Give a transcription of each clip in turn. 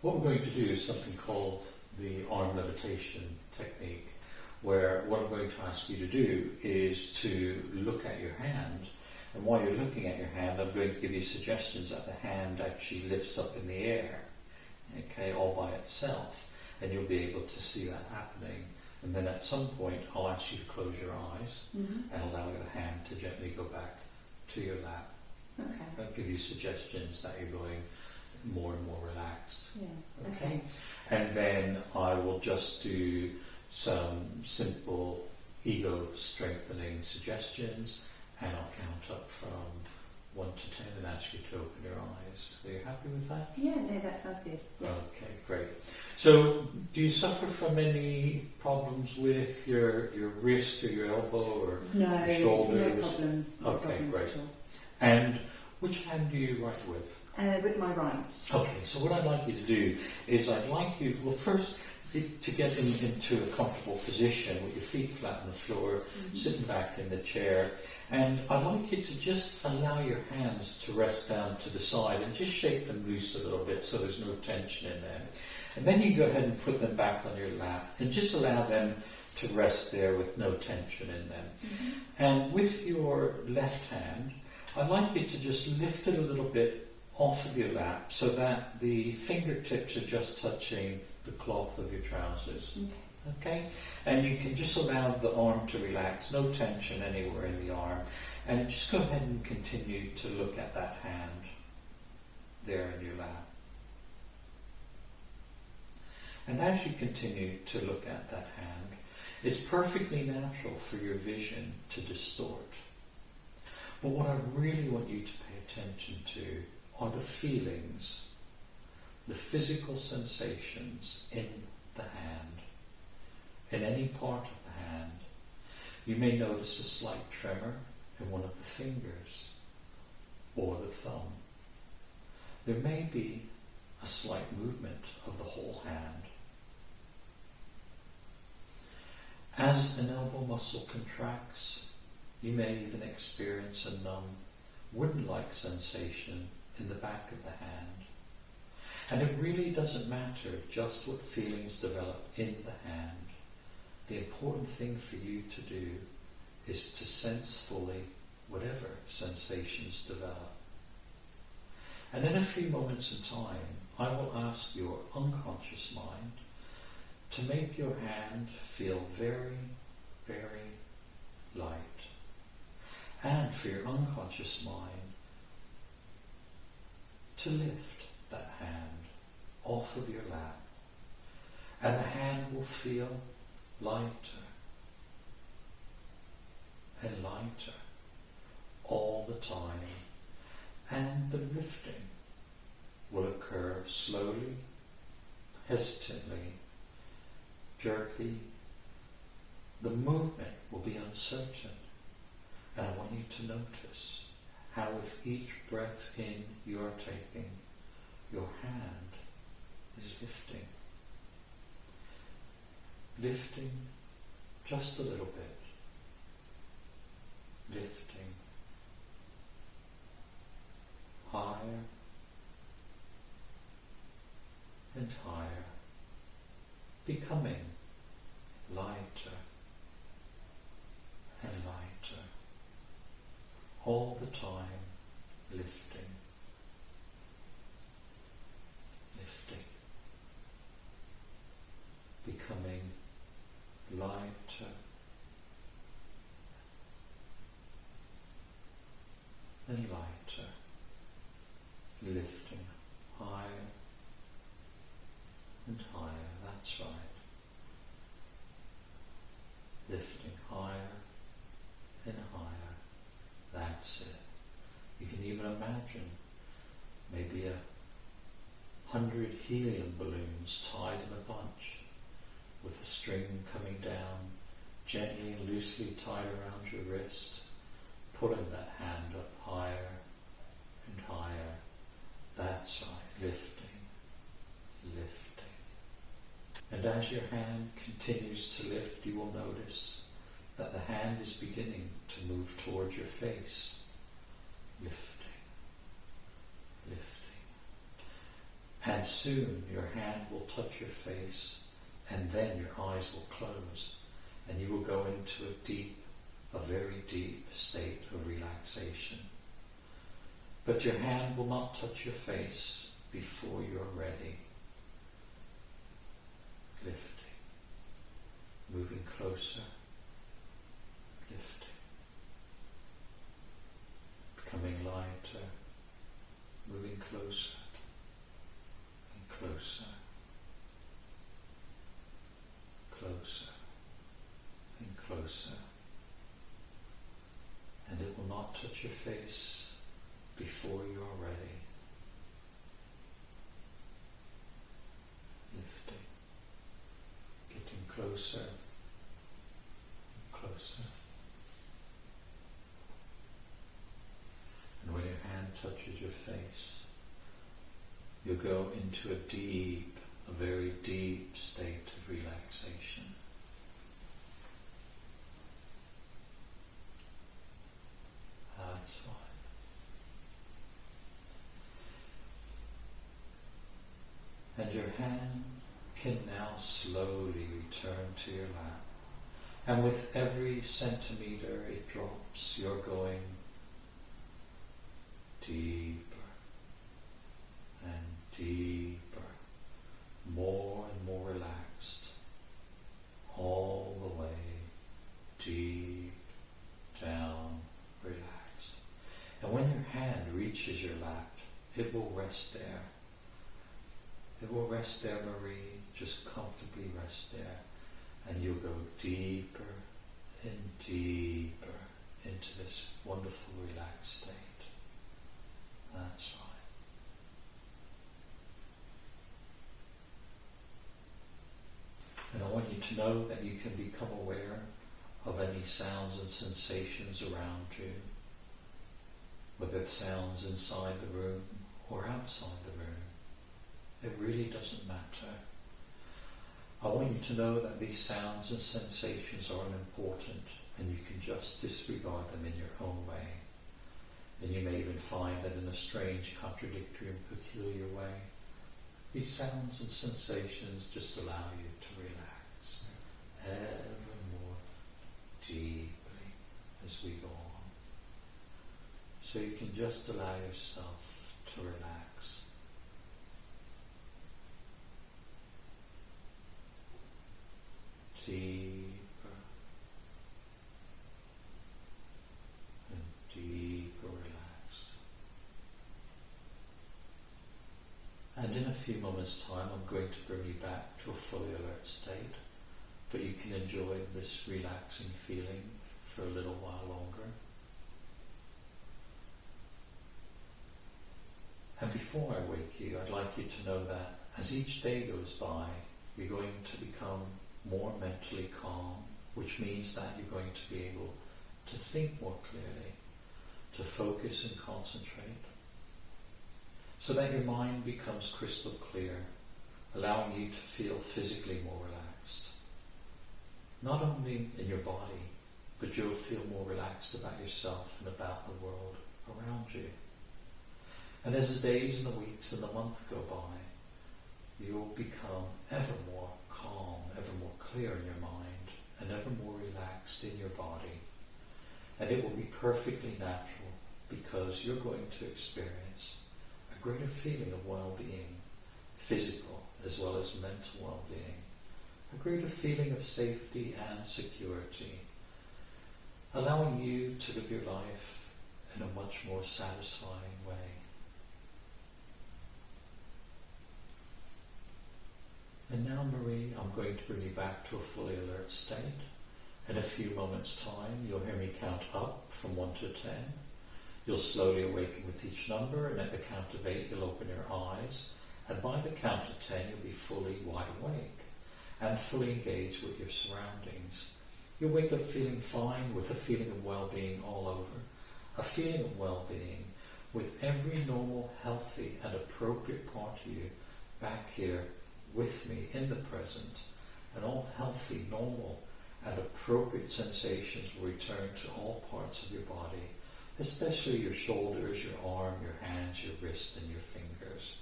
What we're going to do is something called the arm levitation technique, where what I'm going to ask you to do is to look at your hand, and while you're looking at your hand, I'm going to give you suggestions that the hand actually lifts up in the air, okay, all by itself, and you'll be able to see that happening. And then at some point I'll ask you to close your eyes and allow the hand to gently go back to your lap. Okay. I'll give you suggestions that you're going more and more relaxed. Yeah. Okay. And then I will just do some simple ego strengthening suggestions, and I'll count up from 1 to 10 and ask you to open your eyes. Are you happy with that? Yeah, no, that sounds good. Yeah. Okay, great. So, do you suffer from any problems with your wrist or your elbow or your shoulders? No problems. No Okay, problems great. at all. And which hand do you write with? With my right. Okay, so what I'd like you to do is I'd like you, well, first to get into a comfortable position with your feet flat on the floor, sitting back in the chair, and I'd like you to just allow your hands to rest down to the side and just shake them loose a little bit so there's no tension in them. And then you go ahead and put them back on your lap and just allow them to rest there with no tension in them. And with your left hand, I'd like you to just lift it a little bit off of your lap so that the fingertips are just touching the cloth of your trousers. Okay? And you can just allow the arm to relax, no tension anywhere in the arm, and just go ahead and continue to look at that hand there in your lap. And as you continue to look at that hand, it's perfectly natural for your vision to distort. But what I really want you to pay attention to are the feelings, the physical sensations in the hand, in any part of the hand. You may notice a slight tremor in one of the fingers or the thumb. There may be a slight movement of the whole hand. As an elbow muscle contracts, you may even experience a numb, wound-like sensation in the back of the hand. And it really doesn't matter just what feelings develop in the hand. The important thing for you to do is to sense fully whatever sensations develop. And in a few moments in time, I will ask your unconscious mind to make your hand feel very, very light. And for your unconscious mind to lift that hand off of your lap. And the hand will feel lighter and lighter all the time. And the lifting will occur slowly, hesitantly, jerky. The movement will be uncertain. And I want you to notice how with each breath in you're taking, your hand is lifting. Lifting just a little bit. Lifting higher and higher, becoming lighter and lighter, all the time lifting, lifting, becoming lighter and lighter, lifting higher and higher. That's right. Lifting higher and higher. That's it. You can even imagine maybe 100 helium balloons tied in a bunch with a string coming down, gently and loosely tied around your wrist, pulling that hand up higher and higher. That's right, lifting, lifting. And as your hand continues to lift, you will notice that the hand is beginning to move towards your face. Lifting, lifting. And soon your hand will touch your face, and then your eyes will close, and you will go into a very deep state of relaxation. But your hand will not touch your face before you're ready. Lifting, moving closer, lifting, becoming lighter, moving closer and closer, closer and closer. And it will not touch your face before you're ready. Lifting, getting closer and closer. And when your hand touches your face, you'll go into a very deep state of relaxation. That's fine. And your hand can now slowly return to your lap. And with every centimeter it drops, you're going deeper and deeper, more and more relaxed, all the way deep down, relaxed. And when your hand reaches your lap, it will rest there. It will rest there, Marie, just comfortably rest there. And you'll go deeper and deeper into this wonderful relaxed state. That's fine. And I want you to know that you can become aware of any sounds and sensations around you, whether it's sounds inside the room or outside the room. It really doesn't matter. I want you to know that these sounds and sensations are unimportant, and you can just disregard them in your own way. And you may even find that in a strange, contradictory and peculiar way, these sounds and sensations just allow you to relax ever more deeply as we go on. So you can just allow yourself to relax. Deeper and deeper relaxed. And in a few moments' time I'm going to bring you back to a fully alert state, but you can enjoy this relaxing feeling for a little while longer. And before I wake you, I'd like you to know that as each day goes by, you're going to become more mentally calm, which means that you're going to be able to think more clearly, to focus and concentrate, so that your mind becomes crystal clear, allowing you to feel physically more relaxed. Not only in your body, but you'll feel more relaxed about yourself and about the world around you. And as the days and the weeks and the months go by, you'll become ever more calm, ever more clear in your mind, and ever more relaxed in your body. And it will be perfectly natural, because you're going to experience a greater feeling of well-being, physical as well as mental well-being, a greater feeling of safety and security, allowing you to live your life in a much more satisfying way. And now, Marie, I'm going to bring you back to a fully alert state. In a few moments' time, you'll hear me count up from 1 to 10. You'll slowly awaken with each number, and at the count of 8, you'll open your eyes. And by the count of 10, you'll be fully wide awake and fully engaged with your surroundings. You'll wake up feeling fine, with a feeling of well-being all over, a feeling of well-being with every normal, healthy and appropriate part of you back here with me in the present, and all healthy, normal and appropriate sensations will return to all parts of your body, especially your shoulders, your arm, your hands, your wrist and your fingers.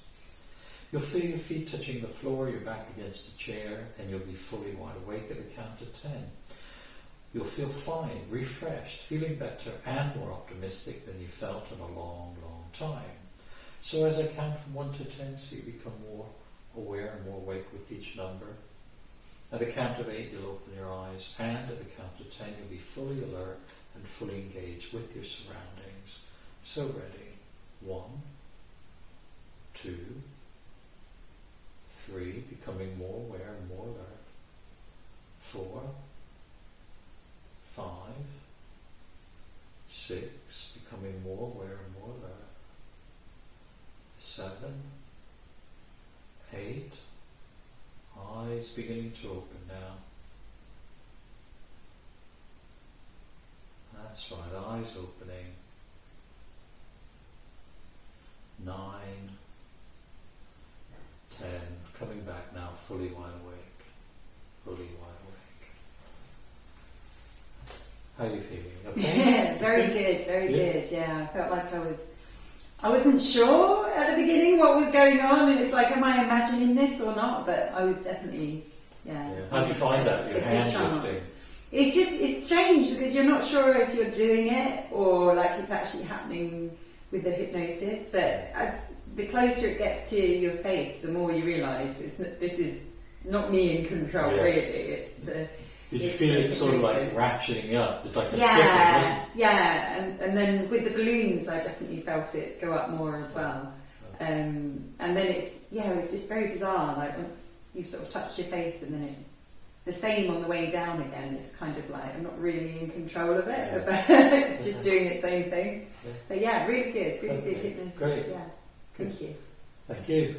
You'll feel your feet touching the floor, your back against the chair, and you'll be fully wide awake at the count of 10. You'll feel fine, refreshed, feeling better and more optimistic than you felt in a long, long time. So as I count from 1 to 10, so you become more aware and more awake with each number. At the count of 8, you'll open your eyes, and at the count of 10, you'll be fully alert and fully engaged with your surroundings. So ready. 1, 2, 3, becoming more aware and more alert. 4, 5, 6, becoming more aware and more alert. 7, 8, eyes beginning to open now. That's right, eyes opening. 9, 10, coming back now, fully wide awake. Fully wide awake. How are you feeling? Okay? Very good, very good. Yeah, I felt like I wasn't sure at the beginning what was going on, and it's like, am I imagining this or not? But I was definitely, yeah. How do you find that, your hand lifting? It's strange because you're not sure if you're doing it or like it's actually happening with the hypnosis, but as the closer it gets to your face, the more you realise this is not me in control, really. It's the... Did you feel it sort of like ratcheting up? It's like a flipping, yeah, and then with the balloons, I definitely felt it go up more as well. And then it was just very bizarre. Like once you sort of touch your face, and then the same on the way down again. It's kind of like I'm not really in control of it, but it's just doing its own thing. But yeah, really good hypnosis. Great. Yeah, thank you. Thank you.